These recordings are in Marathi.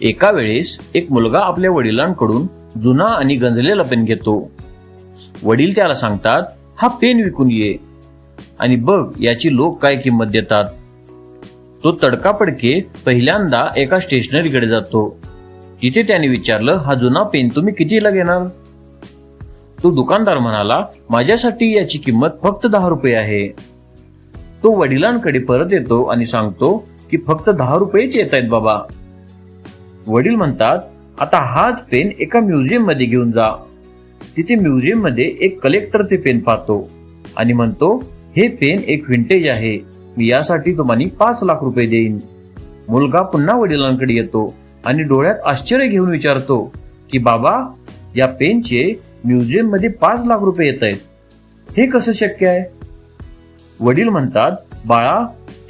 एका वेळेस एक मुलगा आपल्या वडिलांकडून जुना आणि गंजलेला पेन घेतो. वडील त्याला सांगतात, हा पेन विकून ये आणि बघ याची लोक काय किंमत देतात. तो तडकाफडके पहिल्यांदा एका स्टेशनरीकडे जातो. तिथे त्याने विचारलं, हा जुना पेन तुम्ही कितीला घेणार? तो दुकानदार म्हणाला, माझ्यासाठी याची किंमत फक्त 10 रुपये आहे. तो वडिलांकडे परत येतो आणि सांगतो की फक्त 10 रुपयेच येत आहेत बाबा. वडील म्हणतात, आता हाच पेन एका म्युझियम मध्ये घेऊन जा. तिथे म्युझियम मध्ये एक कलेक्टर ते पेन पाहतो आणि म्हणतो, हे पेन एक विंटेज आहे, मी यासाठी तुम्हाला 5 लाख रुपये देईन. मुलगा पुन्हा वडिलांकडे येतो आणि डोळ्यात आश्चर्य घेऊन विचारतो की बाबा, या पेनचे म्युझियम मध्ये 5 लाख रुपये येत आहेत, हे कसं शक्य आहे? वडील म्हणतात, बाळा,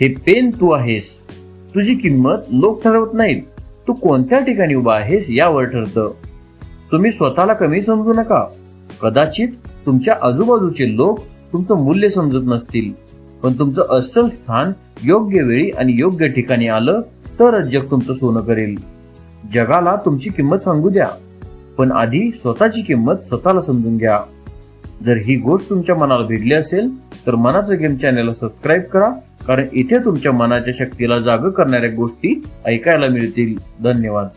हे पेन तू आहेस. तुझी किंमत लोक ठरवत नाहीत, तू कोणत्या ठिकाणी उभा आहेस यावर ठरतं. तुम्ही स्वतःला कमी समजू नका. कदाचित तुमच्या आजूबाजूचे लोक तुमचं मूल्य समजत नसतील, पण तुमचं अस्सल स्थान योग्य वेळी आणि योग्य ठिकाणी आलं तरच जग तुमचं सोनं करेल. जगाला तुमची किंमत सांगू द्या, पण आधी स्वतःची किंमत स्वतःला समजून घ्या. जर ही गोष्ट तुमच्या मनाला भिडली असेल तर मनाचं गेम चॅनलला सबस्क्राईब करा, कारण इथे तुमच्या मनाच्या शक्तीला जाग करणाऱ्या गोष्टी ऐकायला मिळतील. धन्यवाद.